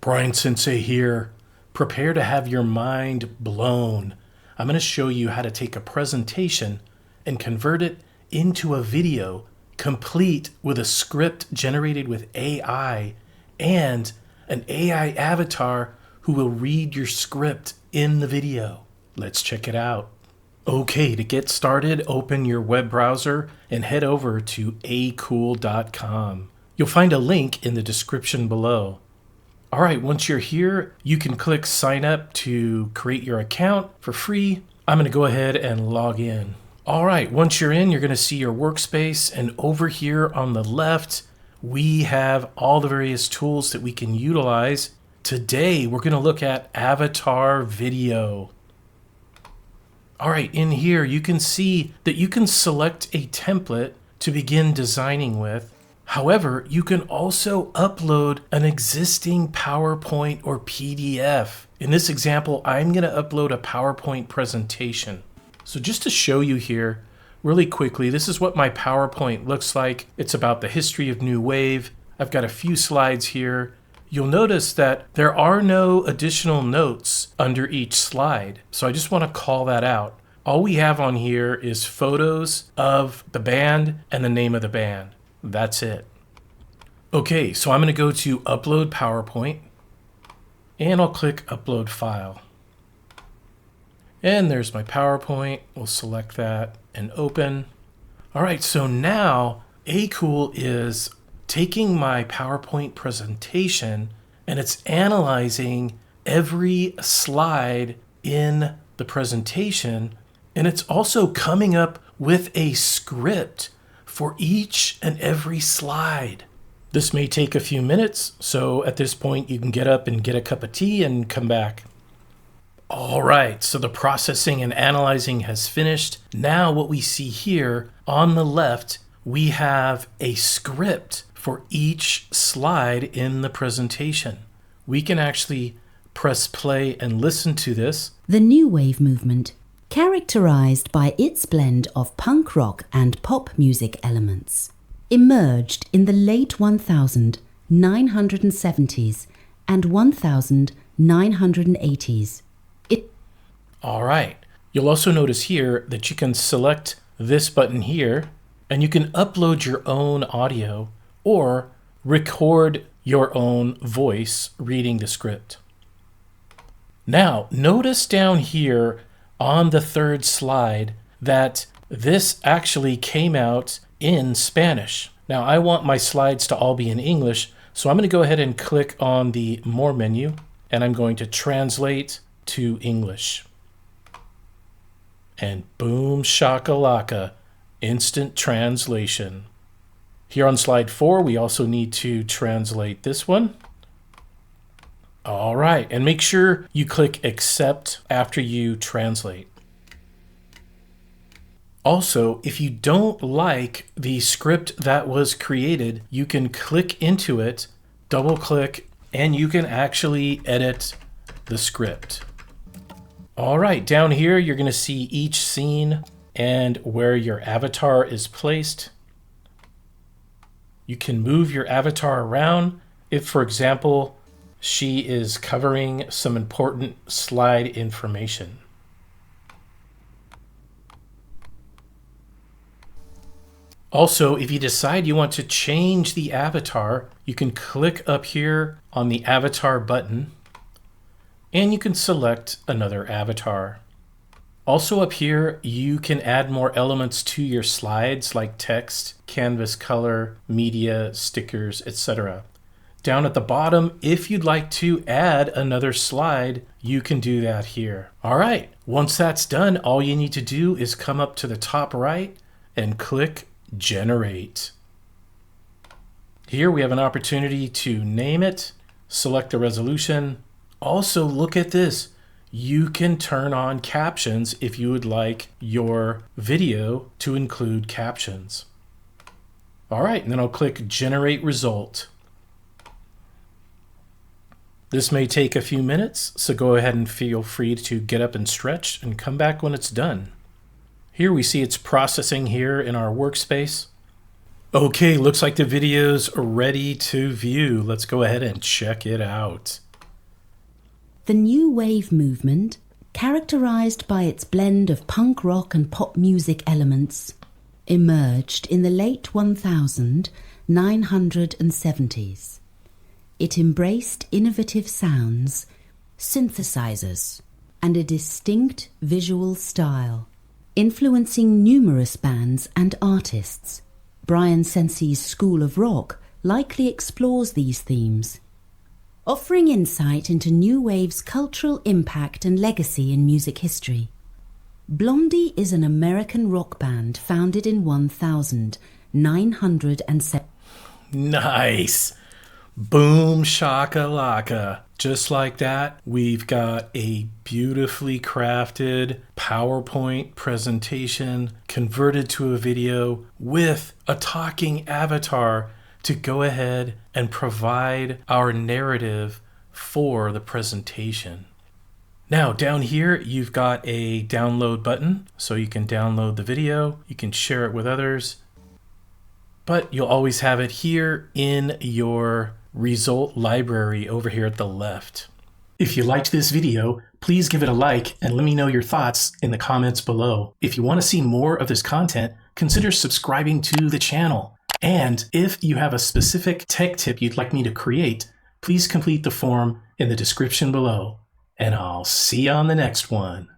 Brian Sensei here. Prepare to have your mind blown. I'm going to show you how to take a presentation and convert it into a video complete with a script generated with AI and an AI avatar who will read your script in the video. Let's check it out. Okay, to get started, open your web browser and head over to AKOOL.com. You'll find a link in the description below. All right, once you're here, you can click sign up to create your account for free. I'm going to go ahead and log in. All right, once you're in, you're going to see your workspace, and over here on the left, we have all the various tools that we can utilize. Today, we're going to look at avatar video. All right, in here, you can see that you can select a template to begin designing with. However, you can also upload an existing PowerPoint or PDF. In this example, I'm going to upload a PowerPoint presentation. So just to show you here really quickly, this is what my PowerPoint looks like. It's about the history of New Wave. I've got a few slides here. You'll notice that there are no additional notes under each slide. So I just want to call that out. All we have on here is photos of the band and the name of the band. That's it. Okay, so I'm going to go to Upload PowerPoint, and I'll click Upload File. And there's my PowerPoint. We'll select that and open. All right, so now AKOOL is taking my PowerPoint presentation and it's analyzing every slide in the presentation, and it's also coming up with a script for each and every slide. This may take a few minutes, so at this point you can get up and get a cup of tea and come back. All right, so the processing and analyzing has finished. Now what we see here on the left, we have a script for each slide in the presentation. We can actually press play and listen to this. The New Wave movement, characterized by its blend of punk rock and pop music elements, emerged in the late 1970s and 1980s. All right. You'll also notice here that you can select this button here, and you can upload your own audio or record your own voice reading the script. Now, notice down here on the third slide that this actually came out in Spanish. Now, I want my slides to all be in English, so I'm going to go ahead and click on the More menu, and I'm going to translate to English. And boom shakalaka, instant translation. Here on slide 4, we also need to translate this one. All right, and make sure you click accept after you translate. Also, if you don't like the script that was created, you can click into it, double click, and you can actually edit the script. All right, down here, you're going to see each scene and where your avatar is placed. You can move your avatar around if, for example, she is covering some important slide information. Also, if you decide you want to change the avatar, you can click up here on the avatar button, and you can select another avatar. Also up here, you can add more elements to your slides like text, canvas color, media, stickers, etc. Down at the bottom, if you'd like to add another slide, you can do that here. All right, once that's done, all you need to do is come up to the top right and click Generate. Here we have an opportunity to name it, select the resolution. Also, look at this. You can turn on captions if you would like your video to include captions. All right, and then I'll click Generate Result. This may take a few minutes, so go ahead and feel free to get up and stretch and come back when it's done. Here we see it's processing here in our workspace. Okay, looks like the video's ready to view. Let's go ahead and check it out. The new wave movement, characterized by its blend of punk rock and pop music elements, emerged in the late 1970s. It embraced innovative sounds, synthesizers, and a distinct visual style, influencing numerous bands and artists. Brian Sensei's School of Rock likely explores these themes, offering insight into new wave's cultural impact and legacy in music history. Blondie is an American rock band founded in 1907. Nice. Boom shakalaka. Just like that, we've got a beautifully crafted PowerPoint presentation converted to a video with a talking avatar to go ahead and provide our narrative for the presentation. Now down here, you've got a download button, so you can download the video, you can share it with others, but you'll always have it here in your result library over here at the left. If you liked this video, please give it a like and let me know your thoughts in the comments below. If you want to see more of this content, consider subscribing to the channel. And if you have a specific tech tip you'd like me to create, please complete the form in the description below. And I'll see you on the next one.